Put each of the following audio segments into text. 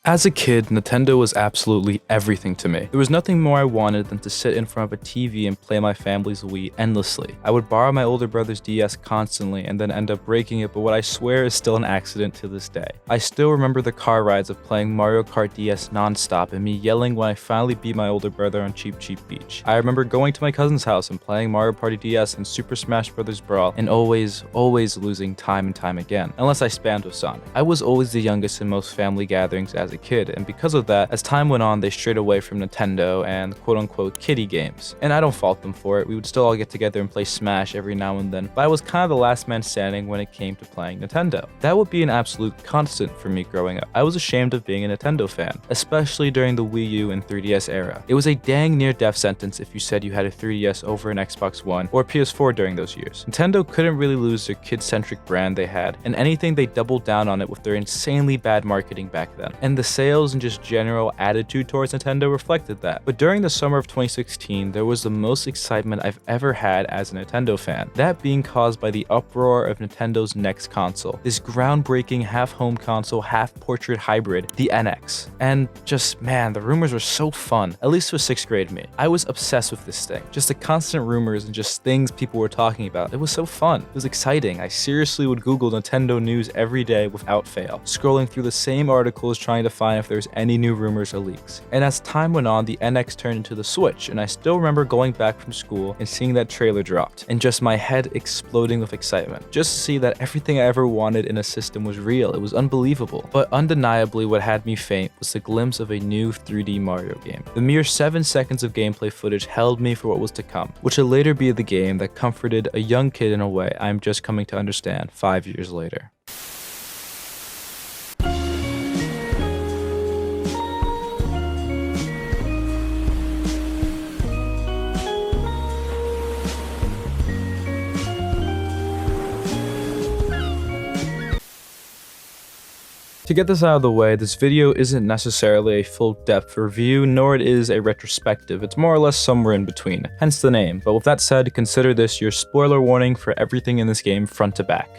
As a kid, Nintendo was absolutely everything to me. There was nothing more I wanted than to sit in front of a TV and play my family's Wii endlessly. I would borrow my older brother's DS constantly and then end up breaking it, but what I swear is still an accident to this day. I still remember the car rides of playing Mario Kart DS non-stop and me yelling when I finally beat my older brother on Cheep Cheep Beach. I remember going to my cousin's house and playing Mario Party DS and Super Smash Brothers Brawl and always losing time and time again, unless I spammed with Sonic. I was always the youngest in most family gatherings as a kid, and because of that, as time went on, they strayed away from Nintendo and quote-unquote kiddie games. And I don't fault them for it. We would still all get together and play Smash every now and then, but I was kind of the last man standing when it came to playing Nintendo. That would be an absolute constant for me growing up. I was ashamed of being a Nintendo fan, especially during the Wii U and 3DS era. It was a dang near-death sentence if you said you had a 3DS over an Xbox One or PS4 during those years. Nintendo couldn't really lose their kid-centric brand they had, and anything they doubled down on it with their insanely bad marketing back then. And the sales and just general attitude towards Nintendo reflected that. But during the summer of 2016, there was the most excitement I've ever had as a Nintendo fan. That being caused by the uproar of Nintendo's next console. This groundbreaking half-home console, half-portrait hybrid, the NX. And just, man, the rumors were so fun, at least for 6th grade me. I was obsessed with this thing. Just the constant rumors and just things people were talking about. It was so fun. It was exciting. I seriously would Google Nintendo news every day without fail, scrolling through the same articles trying to find if there's any new rumors or leaks. And as time went on, the NX turned into the Switch, and I still remember going back from school and seeing that trailer dropped, and just my head exploding with excitement. Just to see that everything I ever wanted in a system was real. It was unbelievable. But undeniably, what had me faint was the glimpse of a new 3D Mario game. The mere 7 seconds of gameplay footage held me for what was to come, which would later be the game that comforted a young kid in a way I'm just coming to understand 5 years later. To get this out of the way, this video isn't necessarily a full-depth review, nor it is a retrospective. It's more or less somewhere in between, hence the name. But with that said, consider this your spoiler warning for everything in this game front to back.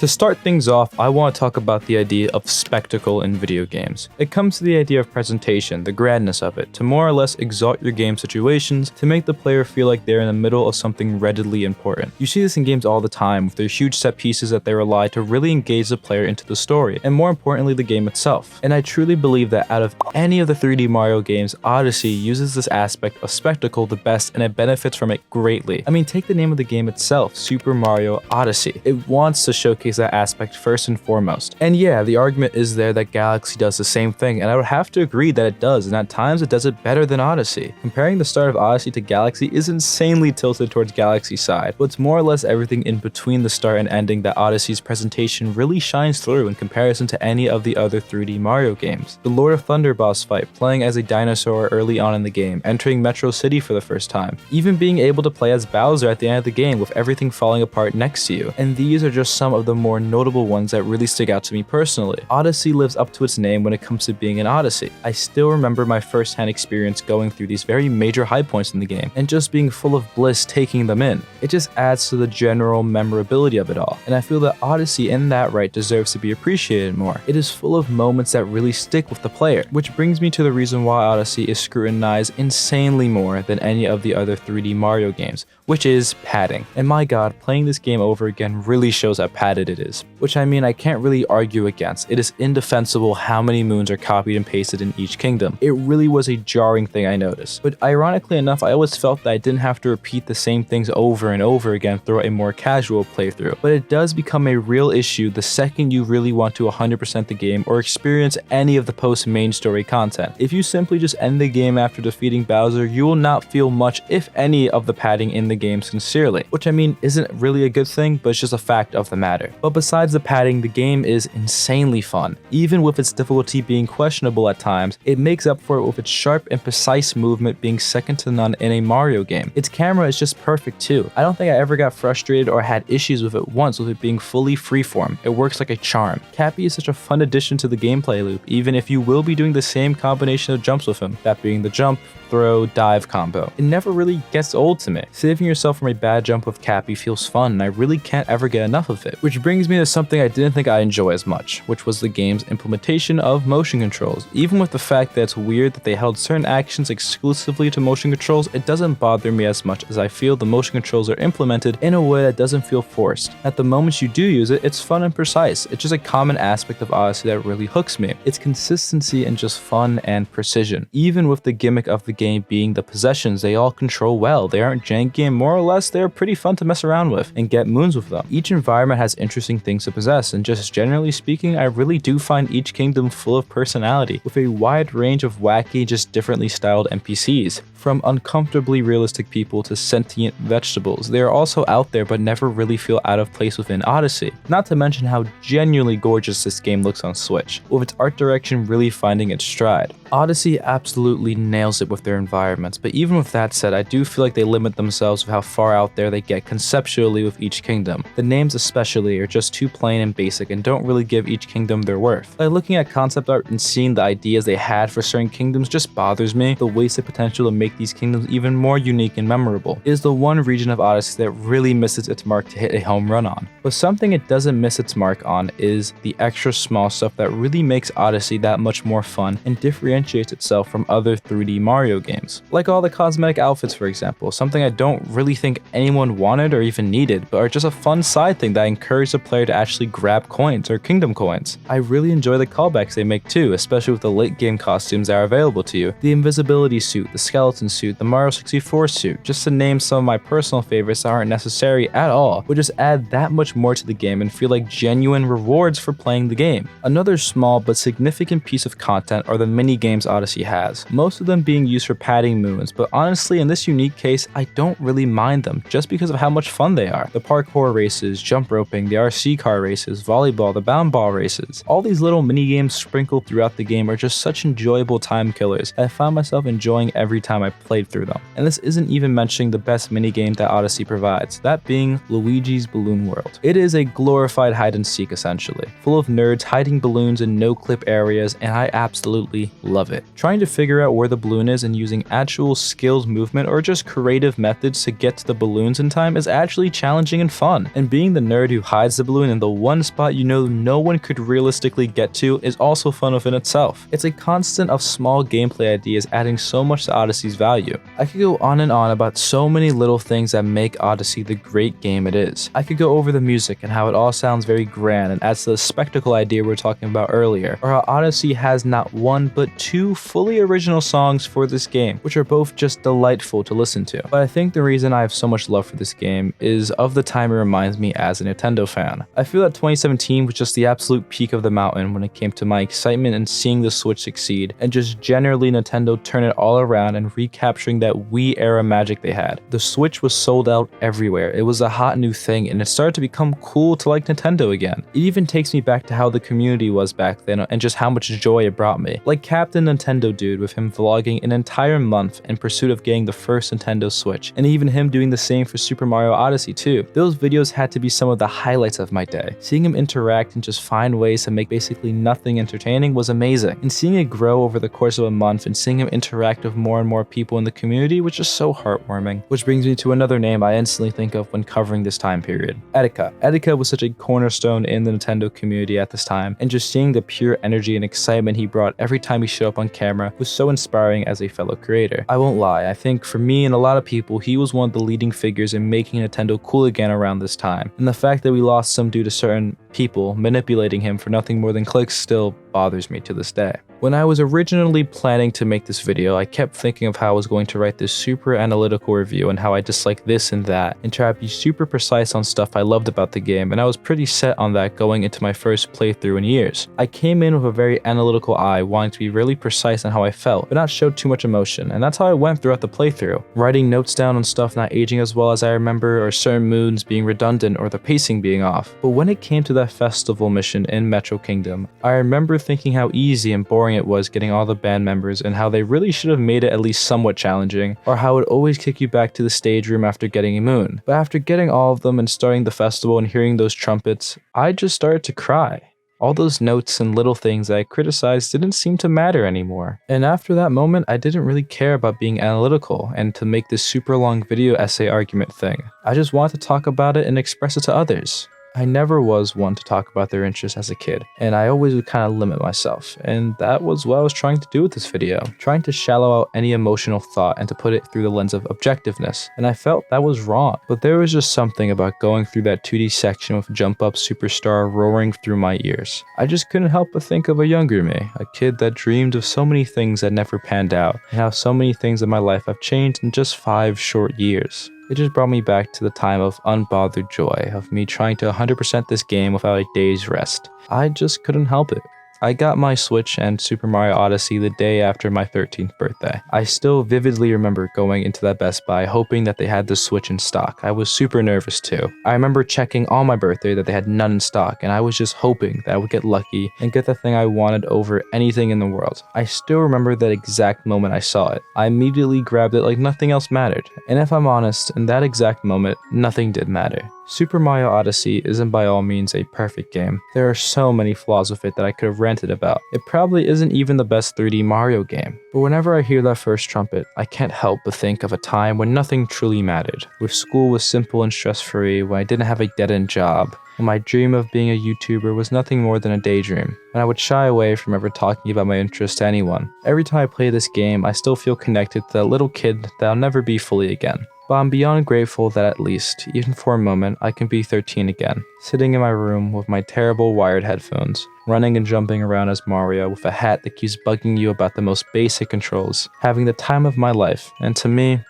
To start things off, I want to talk about the idea of spectacle in video games. It comes to the idea of presentation, the grandness of it, to more or less exalt your game situations, to make the player feel like they're in the middle of something readily important. You see this in games all the time, with their huge set pieces that they rely to really engage the player into the story, and more importantly, the game itself. And I truly believe that out of any of the 3D Mario games, Odyssey uses this aspect of spectacle the best, and it benefits from it greatly. I mean, take the name of the game itself, Super Mario Odyssey. It wants to showcase that aspect first and foremost. And yeah, the argument is there that Galaxy does the same thing, and I would have to agree that it does, and at times it does it better than Odyssey. Comparing the start of Odyssey to Galaxy is insanely tilted towards Galaxy's side, but it's more or less everything in between the start and ending that Odyssey's presentation really shines through in comparison to any of the other 3D Mario games. The Lord of Thunder boss fight, playing as a dinosaur early on in the game, entering Metro City for the first time, even being able to play as Bowser at the end of the game with everything falling apart next to you. And these are just some of the more notable ones that really stick out to me personally. Odyssey lives up to its name when it comes to being an Odyssey. I still remember my first-hand experience going through these very major high points in the game and just being full of bliss taking them in. It just adds to the general memorability of it all, and I feel that Odyssey in that right deserves to be appreciated more. It is full of moments that really stick with the player, which brings me to the reason why Odyssey is scrutinized insanely more than any of the other 3D Mario games, which is padding. And my god, playing this game over again really shows how padded it is. Which I mean I can't really argue against. It is indefensible how many moons are copied and pasted in each kingdom. It really was a jarring thing I noticed. But ironically enough, I always felt that I didn't have to repeat the same things over and over again through a more casual playthrough. But it does become a real issue the second you really want to 100% the game or experience any of the post-main story content. If you simply just end the game after defeating Bowser, you will not feel much, if any, of the padding in the game sincerely. Which I mean isn't really a good thing, but it's just a fact of the matter. But besides the padding, the game is insanely fun. Even with its difficulty being questionable at times, it makes up for it with its sharp and precise movement being second to none in a Mario game. Its camera is just perfect too. I don't think I ever got frustrated or had issues with it once with it being fully freeform. It works like a charm. Cappy is such a fun addition to the gameplay loop, even if you will be doing the same combination of jumps with him, that being the jump, throw, dive combo. It never really gets old to me. Saving watching yourself from a bad jump with Cappy feels fun, and I really can't ever get enough of it. Which brings me to something I didn't think I'd enjoy as much, which was the game's implementation of motion controls. Even with the fact that it's weird that they held certain actions exclusively to motion controls, it doesn't bother me as much, as I feel the motion controls are implemented in a way that doesn't feel forced. At the moments you do use it, it's fun and precise. It's just a common aspect of Odyssey that really hooks me. It's consistency and just fun and precision. Even with the gimmick of the game being the possessions, they all control well. They aren't janky, and more or less they're pretty fun to mess around with and get moons with them. Each environment has interesting things to possess, and just generally speaking, I really do find each kingdom full of personality, with a wide range of wacky, just differently styled NPCs. From uncomfortably realistic people to sentient vegetables, they are also out there but never really feel out of place within Odyssey. Not to mention how genuinely gorgeous this game looks on Switch, with its art direction really finding its stride. Odyssey absolutely nails it with their environments, but even with that said, I do feel like they limit themselves with how far out there they get conceptually with each kingdom. The names especially are just too plain and basic and don't really give each kingdom their worth. Like, looking at concept art and seeing the ideas they had for certain kingdoms just bothers me. The wasted potential to make these kingdoms even more unique and memorable. It is the one region of Odyssey that really misses its mark to hit a home run on. But something it doesn't miss its mark on is the extra small stuff that really makes Odyssey that much more fun and differentiates itself from other 3D Mario games. Like all the cosmetic outfits, for example, something I don't really think anyone wanted or even needed, but are just a fun side thing that encourage the player to actually grab coins or kingdom coins. I really enjoy the callbacks they make too, especially with the late game costumes that are available to you. The invisibility suit, the skeleton suit, the Mario 64 suit, just to name some of my personal favorites that aren't necessary at all, would just add that much more to the game and feel like genuine rewards for playing the game. Another small but significant piece of content are the mini games Odyssey has, most of them being used for padding moons, but honestly in this unique case I don't really mind them just because of how much fun they are. The parkour races, jump roping, the RC car races, volleyball, the bound ball races, all these little mini games sprinkled throughout the game are just such enjoyable time killers that I found myself enjoying every time I played through them. And this isn't even mentioning the best minigame that Odyssey provides, that being Luigi's Balloon World. It is a glorified hide and seek essentially, full of nerds hiding balloons in no-clip areas, and I absolutely love it. Trying to figure out where the balloon is and using actual skills, movement, or just creative methods to get to the balloons in time is actually challenging and fun. And being the nerd who hides the balloon in the one spot you know no one could realistically get to is also fun within itself. It's a constant of small gameplay ideas adding so much to Odyssey's value. I could go on and on about so many little things that make Odyssey the great game it is. I could go over the music and how it all sounds very grand and adds to the spectacle idea we were talking about earlier, or how Odyssey has not one but two fully original songs for this game, which are both just delightful to listen to. But I think the reason I have so much love for this game is of the time it reminds me as a Nintendo fan. I feel that 2017 was just the absolute peak of the mountain when it came to my excitement in seeing the Switch succeed, and just generally Nintendo turn it all around and recapturing that Wii era magic they had. The Switch was sold out everywhere. It was a hot new thing, and it started to become cool to like Nintendo again. It even takes me back to how the community was back then and just how much joy it brought me. Like Captain Nintendo Dude with him vlogging an entire month in pursuit of getting the first Nintendo Switch, and even him doing the same for Super Mario Odyssey too. Those videos had to be some of the highlights of my day. Seeing him interact and just find ways to make basically nothing entertaining was amazing, and seeing it grow over the course of a month and seeing him interact with more and more people in the community was just so heartwarming. Which brings me to another name I instantly think of when covering this time period: Etika. Etika was such a cornerstone in the Nintendo community at this time, and just seeing the pure energy and excitement he brought every time he showed up on camera was so inspiring as a fellow creator. I won't lie, I think for me and a lot of people, he was one of the leading figures in making Nintendo cool again around this time, and the fact that we lost him due to certain people manipulating him for nothing more than clicks still bothers me to this day. When I was originally planning to make this video, I kept thinking of how I was going to write this super analytical review and how I disliked this and that, and try to be super precise on stuff I loved about the game, and I was pretty set on that going into my first playthrough in years. I came in with a very analytical eye, wanting to be really precise on how I felt, but not show too much emotion, and that's how I went throughout the playthrough. Writing notes down on stuff not aging as well as I remember, or certain moods being redundant or the pacing being off. But when it came to that festival mission in Metro Kingdom, I remember thinking how easy and boring it was getting all the band members, and how they really should have made it at least somewhat challenging, or how it would always kick you back to the stage room after getting a moon. But after getting all of them and starting the festival and hearing those trumpets, I just started to cry. All those notes and little things that I criticized didn't seem to matter anymore. And after that moment, I didn't really care about being analytical and to make this super long video essay argument thing. I just wanted to talk about it and express it to others. I never was one to talk about their interests as a kid, and I always would kind of limit myself, and that was what I was trying to do with this video, trying to shallow out any emotional thought and to put it through the lens of objectiveness, and I felt that was wrong, but there was just something about going through that 2D section with Jump Up Superstar roaring through my ears. I just couldn't help but think of a younger me, a kid that dreamed of so many things that never panned out, and how so many things in my life have changed in just 5 short years. It just brought me back to the time of unbothered joy, of me trying to 100% this game without a day's rest. I just couldn't help it. I got my Switch and Super Mario Odyssey the day after my 13th birthday. I still vividly remember going into that Best Buy hoping that they had the Switch in stock. I was super nervous too. I remember checking on my birthday that they had none in stock, and I was just hoping that I would get lucky and get the thing I wanted over anything in the world. I still remember that exact moment I saw it. I immediately grabbed it like nothing else mattered. And if I'm honest, in that exact moment, nothing did matter. Super Mario Odyssey isn't by all means a perfect game. There are so many flaws with it that I could have ranted about. It probably isn't even the best 3D Mario game. But whenever I hear that first trumpet, I can't help but think of a time when nothing truly mattered. Where school was simple and stress-free, when I didn't have a dead-end job, when my dream of being a YouTuber was nothing more than a daydream, and I would shy away from ever talking about my interests to anyone. Every time I play this game, I still feel connected to that little kid that I'll never be fully again. But I'm beyond grateful that at least, even for a moment, I can be 13 again, sitting in my room with my terrible wired headphones, running and jumping around as Mario with a hat that keeps bugging you about the most basic controls, having the time of my life, and to me,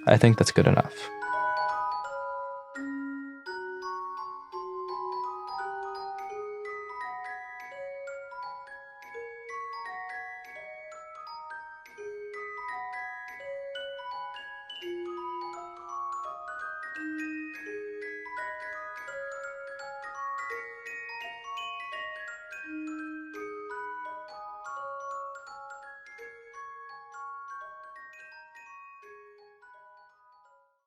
I think that's good enough.